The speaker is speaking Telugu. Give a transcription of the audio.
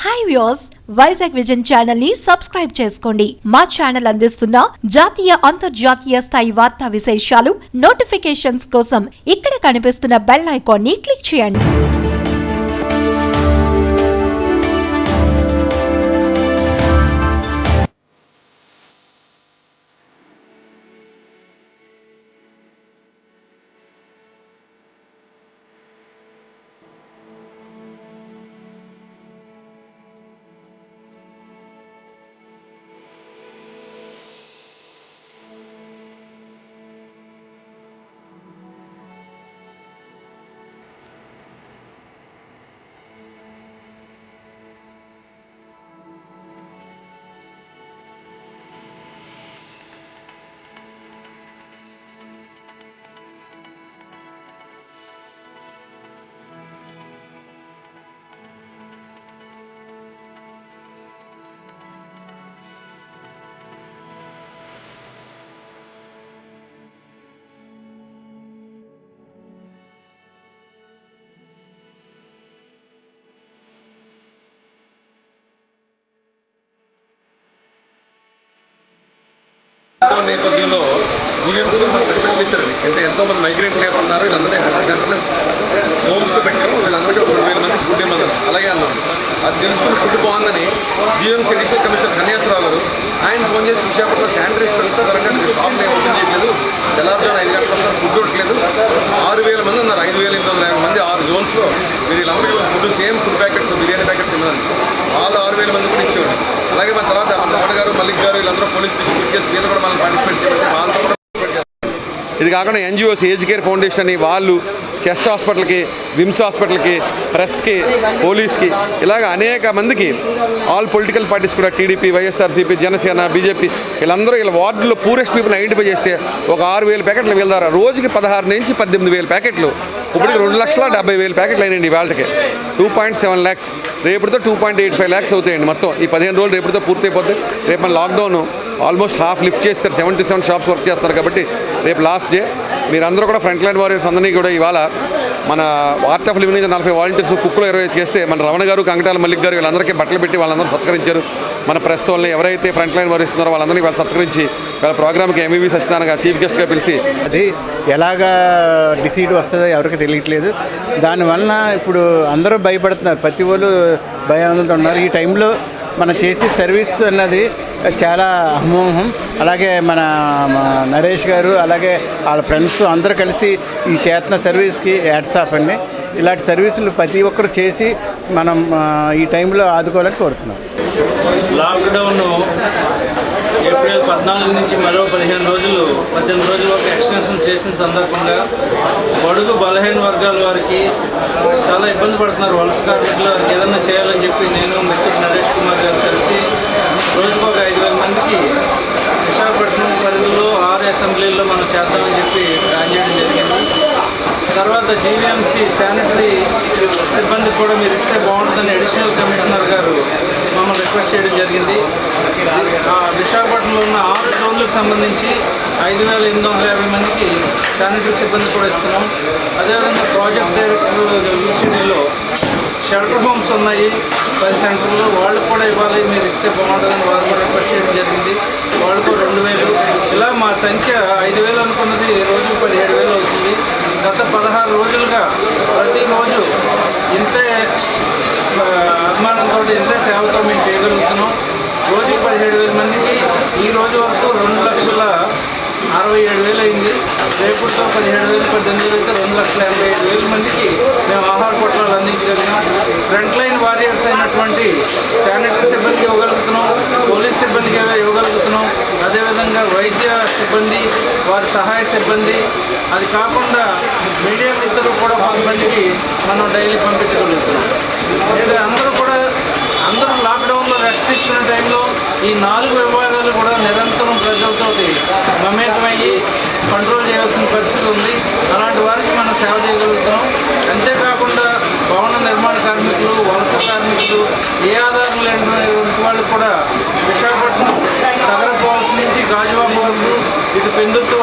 Hi viewers, Vizag vision channel ని సబ్స్క్రైబ్ చేసుకోండి. మా ఛానల్ అందిస్తున్న జాతీయ అంతర్జాతీయ స్థాయి వార్తా విశేషాలు నోటిఫికేషన్స్ కోసం ఇక్కడ కనిపిస్తున్న బెల్ ఐకాన్ ని క్లిక్ చేయండి. నేపథ్యంలో జీవీఎంసీలో మనం రిక్వెస్ట్ చేశారండి. ఎంతోమంది మైగ్రెంట్ లేబర్ ఉన్నారు, వీళ్ళందరినీ 100+ హోమ్స్లో పెట్టాము. వీళ్ళందరికీ 2,000 మంది ఫుడ్ ఇవ్వమన్నారు. అలాగే అన్నారు. అది తెలుసుకుని ఫుడ్ బాగుందని జీవీఎంసీ అడిషనల్ కమిషనర్ సన్యాసరావు గారు ఆయన ఫోన్ చేసి విశాఖపట్నం శానిటరీస్ వెళ్తే కరెక్ట్గా షాప్లో ఓపెన్ చేయట్లేదు, తెల్లారుజామున 5 గంటల ఫుడ్ దొరకలేదు. 6,000 మంది ఉన్నారు, 5,850 మంది 6 జోన్స్లో. మీరు వీళ్ళందరికీ food same food packets, biryani packets ఇవ్వదండి. వాళ్ళు 6,000 మంది కూడా ఇచ్చేవాడు. అలాగే మన తర్వాత రమణ గారు, మల్లిక్ గారు వీళ్ళందరూ పోలీస్ డిస్ట్రిబ్యూట్ చేసి వీళ్ళు కూడా మనం పార్టిసిపేట్ చేయబట్టి వాళ్ళతో కూడా ఇది కాకుండా ఎన్జిఓస్, ఏజ్ కేర్ ఫౌండేషన్ అని వాళ్ళు చెస్ట్ హాస్పిటల్కి, విమ్స్ హాస్పిటల్కి, ప్రెస్కి, పోలీస్కి ఇలాగ అనేక మందికి ఆల్ పొలిటికల్ పార్టీస్ కూడా టీడీపీ, వైఎస్ఆర్సీపీ, జనసేన, బీజేపీ వీళ్ళందరూ వీళ్ళ వార్డుల్లో పూరెస్ట్ పీపుల్ ఐడెంటిఫై చేస్తే ఒక 6,000 ప్యాకెట్లు వెళ్తారు. రోజుకి 16 నుంచి 18,000 ప్యాకెట్లు. ఇప్పుడు 2,70,000 ప్యాకెట్లు అయినాయండి వాళ్ళకి. 2.7 lakhs, రేపుతో 2.85 lakhs అవుతాయండి మొత్తం. ఈ 15 రోజులు రేపుతో పూర్తి అయిపోతే రేపు మన లాక్డౌన్ ఆల్మోస్ట్ హాఫ్ లిఫ్ట్ చేస్తారు. 77 షాప్స్ వర్క్ చేస్తున్నారు కాబట్టి రేపు లాస్ట్ డే. మీరందరూ కూడా ఫ్రంట్ లైన్ వారియర్స్ అందరినీ కూడా ఇవాళ మన ఆర్ట్ ఆఫ్ లివింగ్ 40 వాలంటీర్స్, కుక్కులో 20 చేస్తే మన రమణ గారు, కంకటాల మల్లిక్ గారు వీళ్ళందరికీ బట్టలు పెట్టి వాళ్ళందరూ సత్కరించారు. మన ప్రెస్ వాళ్ళని ఎవరైతే ఫ్రంట్ లైన్ వారియర్స్ ఉన్నారో వాళ్ళందరినీ వాళ్ళు సత్కరించి వాళ్ళ ప్రోగ్రామ్కి ఎంవీవీ సత్యనారాయణ చీఫ్ గెస్ట్గా పిలిచి అది ఎలాగా డిసీడ్ వస్తుందో ఎవరికి తెలియట్లేదు. దానివల్ల ఇప్పుడు అందరూ భయపడుతున్నారు, ప్రతి వాళ్ళు భయాందోళనతో ఉన్నారు. ఈ టైంలో మనం చేసే సర్వీస్ అన్నది చాలా అమోఘం. అలాగే మన నరేష్ గారు అలాగే వాళ్ళ ఫ్రెండ్స్ అందరూ కలిసి ఈ చేతన సర్వీస్కి హ్యాట్స్ ఆఫ్ అండి. ఇలాంటి సర్వీసులు ప్రతి ఒక్కరు చేసి మనం ఈ టైంలో ఆదుకోవాలని కోరుతున్నాం. లాక్డౌన్ ఏప్రిల్ 14 నుంచి మరో 18 రోజులు 18 రోజుల వరకు ఎక్స్టెన్షన్ చేసిన సందర్భంగా బడుగు బలహీన వర్గాల వారికి చాలా ఇబ్బంది పడుతున్నారు. వలస కార్మికులు వారికి ఏదన్నా చేయాలని చెప్పి నేను మిత్రుడు నరేష్ కుమార్ గారు కలిసి రోజుకు ఒక 5,000 మందికి విశాఖపట్నం పరిధిలో 6 అసెంబ్లీల్లో మనం చేద్దామని చెప్పి ప్లాన్ చేయడం జరిగింది. తర్వాత జీవీఎంసీ శానిటరీ సిబ్బంది కూడా మీరు ఇస్తే బాగుంటుందని అడిషనల్ కమిషనర్ గారు మమ్మల్ని రిక్వెస్ట్ చేయడం జరిగింది. విశాఖపట్నంలో ఉన్న 6 జోన్లకు సంబంధించి 5,850 మందికి శానిటరీ సిబ్బంది కూడా ఇస్తున్నాం. అదేవిధంగా ప్రాజెక్ట్ డైరెక్టర్ యూసీడీలో షెల్టర్ హోమ్స్ ఉన్నాయి 10 సెంటర్లు, వాళ్ళు కూడా ఇవ్వాలి, మీరు ఇస్తే బాగుంటుందని వాళ్ళు కూడా రిక్వెస్ట్ చేయడం జరిగింది. వాళ్ళకు 2,000. ఇలా మా సంఖ్య 5,000 అనుకున్నది రోజుకు 17,000 అవుతుంది. గత 16 రోజులుగా ప్రతిరోజు ఇంతే అభిమానంతో, ఇంతే సేవతో మేము చేయగలుగుతున్నాం. రోజుకి 17,000 మందికి ఈ రోజు వరకు 2,67,000 అయింది. రేపుతో 17,000, 18,000 అయితే 2,85,000 మందికి మేము ఆహార పొట్లాలు అందించగలిగినాం. ఫ్రంట్ లైన్ వారియర్స్ అయినటువంటి శానిటరీ సిబ్బందికి ఇవ్వగలుగుతున్నాం, పోలీస్ సిబ్బందికి ఇవ్వగలుగుతున్నాం, అదేవిధంగా వైద్య సిబ్బంది, వారి సహాయ సిబ్బంది, అది కాకుండా మీడియా మిత్రులు కూడా కొంతమందికి మనం డైలీ పంపించగలుగుతున్నాం. అందరూ లాక్డౌన్లో రెస్ట్ తీసుకునే టైంలో ఈ 4 విభాగాలు కూడా నిరంతరం ప్రజలతో మమేకమయ్యి కంట్రోల్ చేయాల్సిన పరిస్థితి ఉంది. అలాంటి వారికి మనం సేవ చేయగలుగుతున్నాం. అంతేకాకుండా భవన నిర్మాణ కార్మికులు, వలస కార్మికులు, ఏ ఆధారం లేనటువంటి వాళ్ళు కూడా విశాఖపట్నం నగర పాలసీ నుంచి గాజువాక వరకు, ఇటు పెందుర్తి